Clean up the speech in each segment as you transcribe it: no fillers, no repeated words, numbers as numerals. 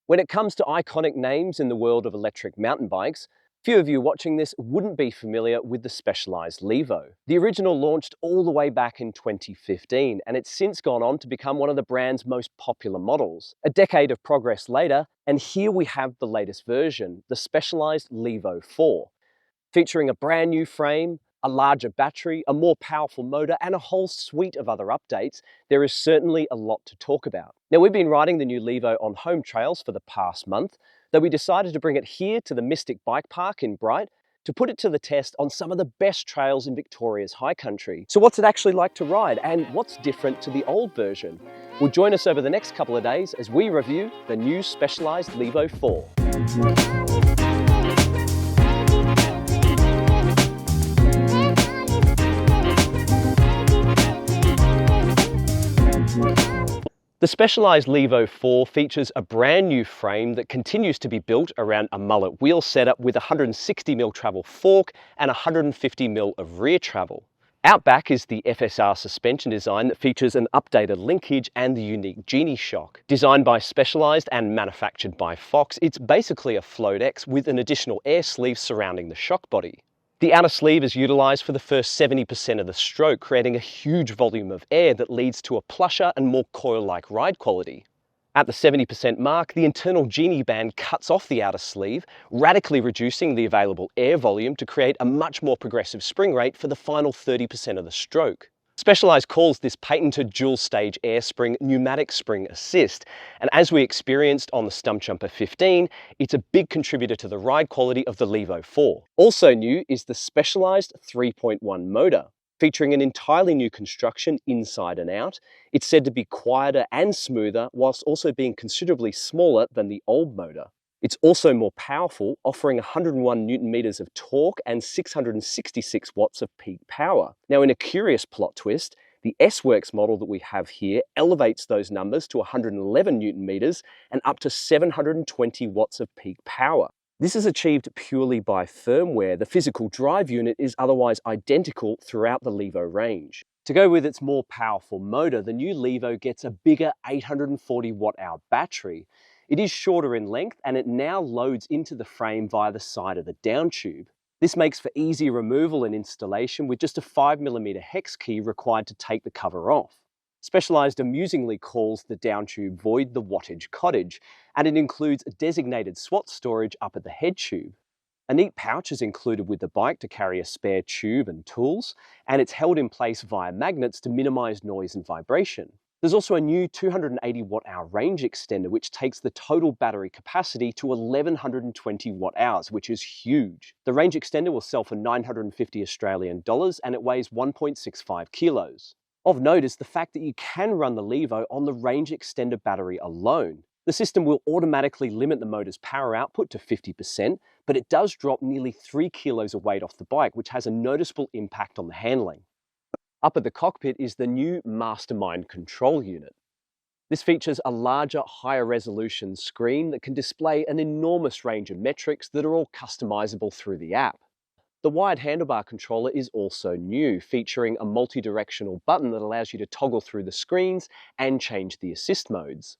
When it comes to iconic names in the world of electric mountain bikes, few of you watching this wouldn't be familiar with the Specialized Levo. The original launched all the way back in 2015, and it's since gone on to become one of the brand's most popular models. A decade of progress later, and here we have the latest version, the Specialized Levo 4, featuring a brand new frame, a larger battery, a more powerful motor, and a whole suite of other updates. There is certainly a lot to talk about. Now, we've been riding the new Levo on home trails for the past month, though we decided to bring it here to the Mystic Bike Park in Bright to put it to the test on some of the best trails in Victoria's high country. So what's it actually like to ride, and what's different to the old version? Well, join us over the next couple of days as we review the new Specialized Levo 4. The Specialized Levo 4 features a brand new frame that continues to be built around a mullet wheel setup with 160mm travel fork and 150mm of rear travel. Out back is the FSR suspension design that features an updated linkage and the unique Genie shock. Designed by Specialized and manufactured by Fox, it's basically a Float X with an additional air sleeve surrounding the shock body. The outer sleeve is utilised for the first 70% of the stroke, creating a huge volume of air that leads to a plusher and more coil-like ride quality. At the 70% mark, the internal Genie band cuts off the outer sleeve, radically reducing the available air volume to create a much more progressive spring rate for the final 30% of the stroke. Specialized calls this patented dual-stage air spring pneumatic spring assist, and as we experienced on the Stumpjumper 15, it's a big contributor to the ride quality of the Levo 4. Also new is the Specialized 3.1 motor. Featuring an entirely new construction inside and out, it's said to be quieter and smoother, whilst also being considerably smaller than the old motor. It's also more powerful, offering 101 Newton meters of torque and 666 watts of peak power. Now, in a curious plot twist, the S-Works model that we have here elevates those numbers to 111 Newton meters and up to 720 watts of peak power. This is achieved purely by firmware. The physical drive unit is otherwise identical throughout the Levo range. To go with its more powerful motor, the new Levo gets a bigger 840 watt-hour battery. It is shorter in length, and it now loads into the frame via the side of the down tube. This makes for easy removal and installation with just a 5mm hex key required to take the cover off. Specialized amusingly calls the down tube void the wattage cottage, and it includes a designated SWAT storage up at the head tube. A neat pouch is included with the bike to carry a spare tube and tools, and it's held in place via magnets to minimize noise and vibration. There's also a new 280 watt-hour range extender, which takes the total battery capacity to 1120 watt-hours, which is huge. The range extender will sell for 950 Australian dollars, and it weighs 1.65 kilos. Of note is the fact that you can run the Levo on the range extender battery alone. The system will automatically limit the motor's power output to 50%, but it does drop nearly 3 kilos of weight off the bike, which has a noticeable impact on the handling. Up at the cockpit is the new Mastermind control unit. This features a larger, higher resolution screen that can display an enormous range of metrics that are all customizable through the app. The wired handlebar controller is also new, featuring a multi-directional button that allows you to toggle through the screens and change the assist modes.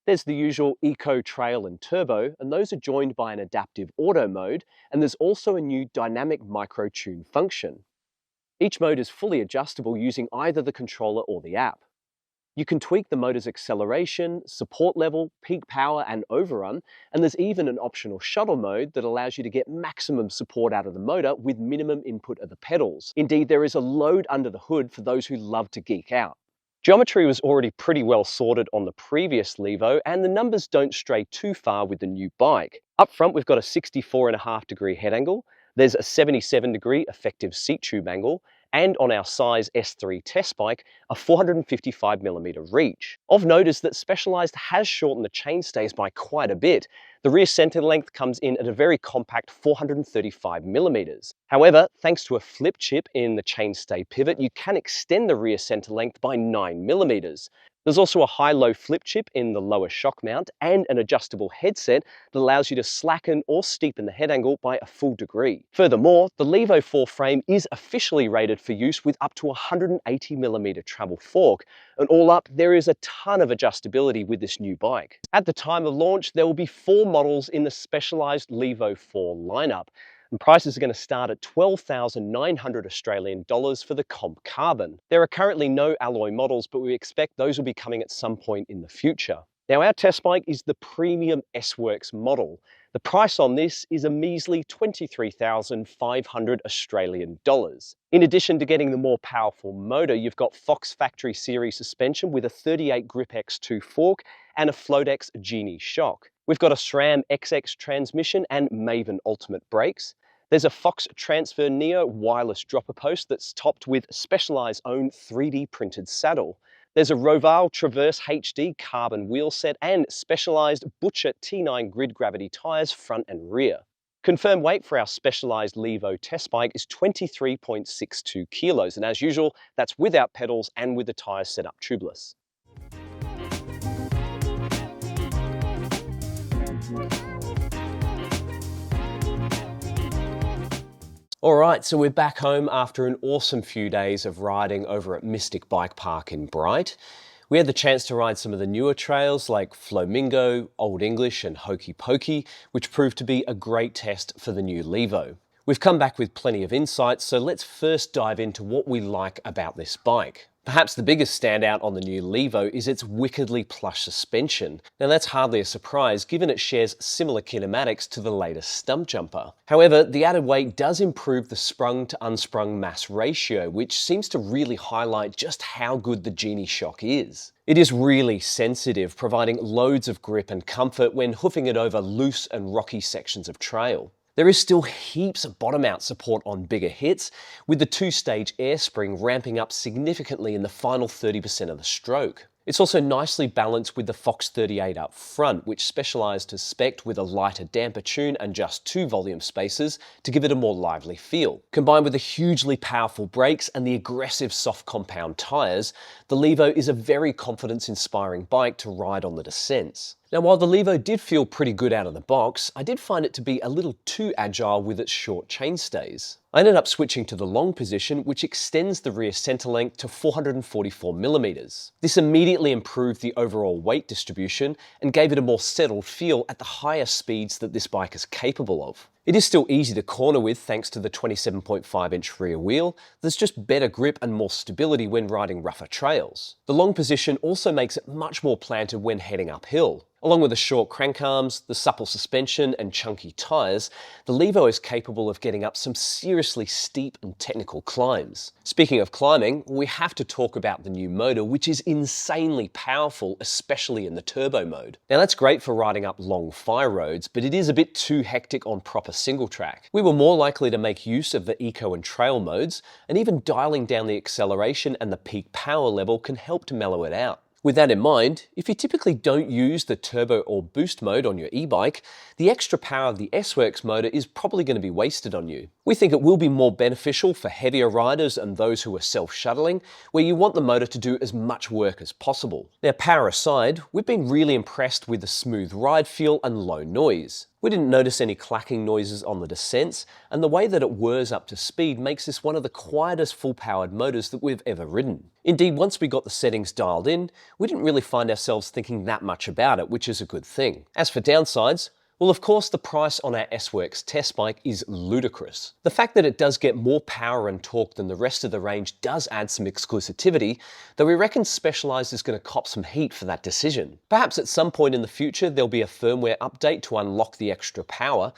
There's the usual Eco, Trail and Turbo, and those are joined by an adaptive auto mode, and there's also a new dynamic micro-tune function. Each mode is fully adjustable using either the controller or the app. You can tweak the motor's acceleration, support level, peak power and overrun, and there's even an optional shuttle mode that allows you to get maximum support out of the motor with minimum input of the pedals. Indeed, there is a load under the hood for those who love to geek out. Geometry was already pretty well sorted on the previous Levo, and the numbers don't stray too far with the new bike. Up front, we've got a 64.5-degree head angle, there's a 77-degree effective seat tube angle, and on our size S3 test bike, a 455mm reach. Of note is that Specialized has shortened the chainstays by quite a bit. The rear center length comes in at a very compact 435mm. However, thanks to a flip chip in the chainstay pivot, you can extend the rear center length by 9mm. There's also a high-low flip chip in the lower shock mount and an adjustable headset that allows you to slacken or steepen the head angle by a full degree. Furthermore, the Levo 4 frame is officially rated for use with up to 180mm travel fork, and all up, there is a ton of adjustability with this new bike. At the time of launch, there will be 4 models in the Specialized Levo 4 lineup, and prices are going to start at 12,900 Australian dollars for the Comp Carbon. There are currently no alloy models, but we expect those will be coming at some point in the future. Now, our test bike is the premium S-Works model. The price on this is a measly 23,500 Australian dollars. In addition to getting the more powerful motor, you've got Fox Factory Series suspension with a 38 Grip X2 fork and a Flodex Genie shock. We've got a SRAM XX transmission and Maven Ultimate brakes. There's a Fox Transfer Neo wireless dropper post that's topped with Specialized own 3D printed saddle. There's a Roval Traverse HD carbon wheel set and Specialized Butcher T9 grid gravity tyres front and rear. Confirmed weight for our Specialized Levo test bike is 23.62 kilos, and as usual, that's without pedals and with the tyres set up tubeless. Alright, so we're back home after an awesome few days of riding over at Mystic Bike Park in Bright. We had the chance to ride some of the newer trails like Flamingo, Old English and Hokey Pokey, which proved to be a great test for the new Levo. We've come back with plenty of insights, so let's first dive into what we like about this bike. Perhaps the biggest standout on the new Levo is its wickedly plush suspension. Now that's hardly a surprise given it shares similar kinematics to the latest Stumpjumper. However, the added weight does improve the sprung to unsprung mass ratio, which seems to really highlight just how good the Genie shock is. It is really sensitive, providing loads of grip and comfort when hoofing it over loose and rocky sections of trail. There is still heaps of bottom-out support on bigger hits, with the 2-stage air spring ramping up significantly in the final 30% of the stroke. It's also nicely balanced with the Fox 38 up front, which Specialized has spec'd with a lighter damper tune and just 2 volume spacers to give it a more lively feel. Combined with the hugely powerful brakes and the aggressive soft compound tyres, the Levo is a very confidence-inspiring bike to ride on the descents. Now, while the Levo did feel pretty good out of the box, I did find it to be a little too agile with its short chainstays. I ended up switching to the long position, which extends the rear center length to 444mm. This immediately improved the overall weight distribution and gave it a more settled feel at the higher speeds that this bike is capable of. It is still easy to corner with thanks to the 27.5-inch rear wheel. There's just better grip and more stability when riding rougher trails. The long position also makes it much more planted when heading uphill. Along with the short crank arms, the supple suspension and chunky tyres, the Levo is capable of getting up some seriously steep and technical climbs. Speaking of climbing, we have to talk about the new motor, which is insanely powerful, especially in the turbo mode. Now that's great for riding up long fire roads, but it is a bit too hectic on proper single track. We were more likely to make use of the eco and trail modes, and even dialing down the acceleration and the peak power level can help to mellow it out. With that in mind, if you typically don't use the turbo or boost mode on your e-bike, the extra power of the S-Works motor is probably going to be wasted on you. We think it will be more beneficial for heavier riders and those who are self-shuttling, where you want the motor to do as much work as possible. Now, power aside, we've been really impressed with the smooth ride feel and low noise. We didn't notice any clacking noises on the descents, and the way that it whirs up to speed makes this one of the quietest full-powered motors that we've ever ridden. Indeed, once we got the settings dialed in, we didn't really find ourselves thinking that much about it, which is a good thing. As for downsides, well, of course, the price on our S-Works test bike is ludicrous. The fact that it does get more power and torque than the rest of the range does add some exclusivity, though we reckon Specialized is going to cop some heat for that decision. Perhaps at some point in the future, there'll be a firmware update to unlock the extra power,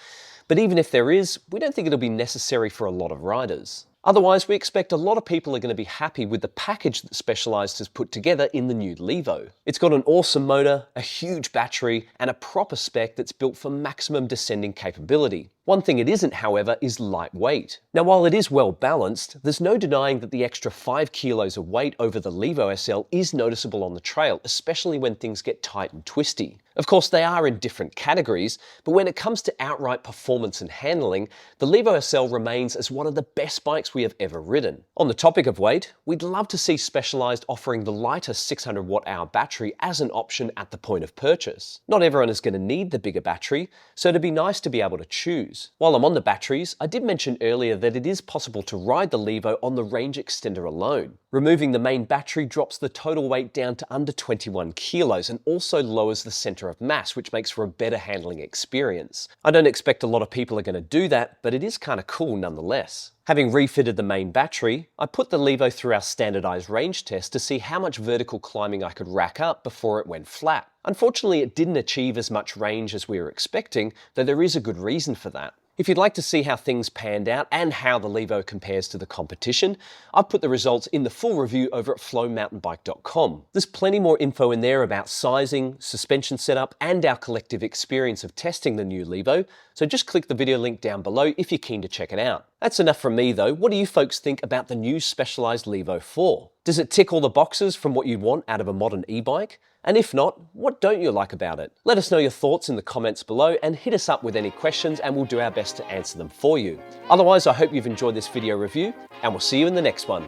but even if there is, we don't think it'll be necessary for a lot of riders. Otherwise, we expect a lot of people are going to be happy with the package that Specialized has put together in the new Levo. It's got an awesome motor, a huge battery, and a proper spec that's built for maximum descending capability. One thing it isn't, however, is lightweight. Now, while it is well balanced, there's no denying that the extra 5 kilos of weight over the Levo SL is noticeable on the trail, especially when things get tight and twisty. Of course, they are in different categories, but when it comes to outright performance and handling, the Levo SL remains as one of the best bikes we have ever ridden. On the topic of weight, we'd love to see Specialized offering the lighter 600 watt-hour battery as an option at the point of purchase. Not everyone is going to need the bigger battery, so it'd be nice to be able to choose. While I'm on the batteries, I did mention earlier that it is possible to ride the Levo on the range extender alone. Removing the main battery drops the total weight down to under 21 kilos and also lowers the center of mass, which makes for a better handling experience. I don't expect a lot of people are going to do that, but it is kind of cool nonetheless. Having refitted the main battery, I put the Levo through our standardized range test to see how much vertical climbing I could rack up before it went flat. Unfortunately, it didn't achieve as much range as we were expecting, though there is a good reason for that. If you'd like to see how things panned out and how the Levo compares to the competition, I've put the results in the full review over at flowmountainbike.com. There's plenty more info in there about sizing, suspension setup, and our collective experience of testing the new Levo, so just click the video link down below if you're keen to check it out. That's enough from me though. What do you folks think about the new Specialized Levo 4? Does it tick all the boxes from what you'd want out of a modern e-bike? And if not, what don't you like about it? Let us know your thoughts in the comments below and hit us up with any questions and we'll do our best to answer them for you. Otherwise, I hope you've enjoyed this video review and we'll see you in the next one.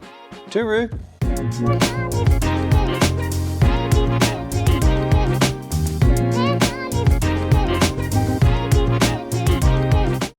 Tooroo!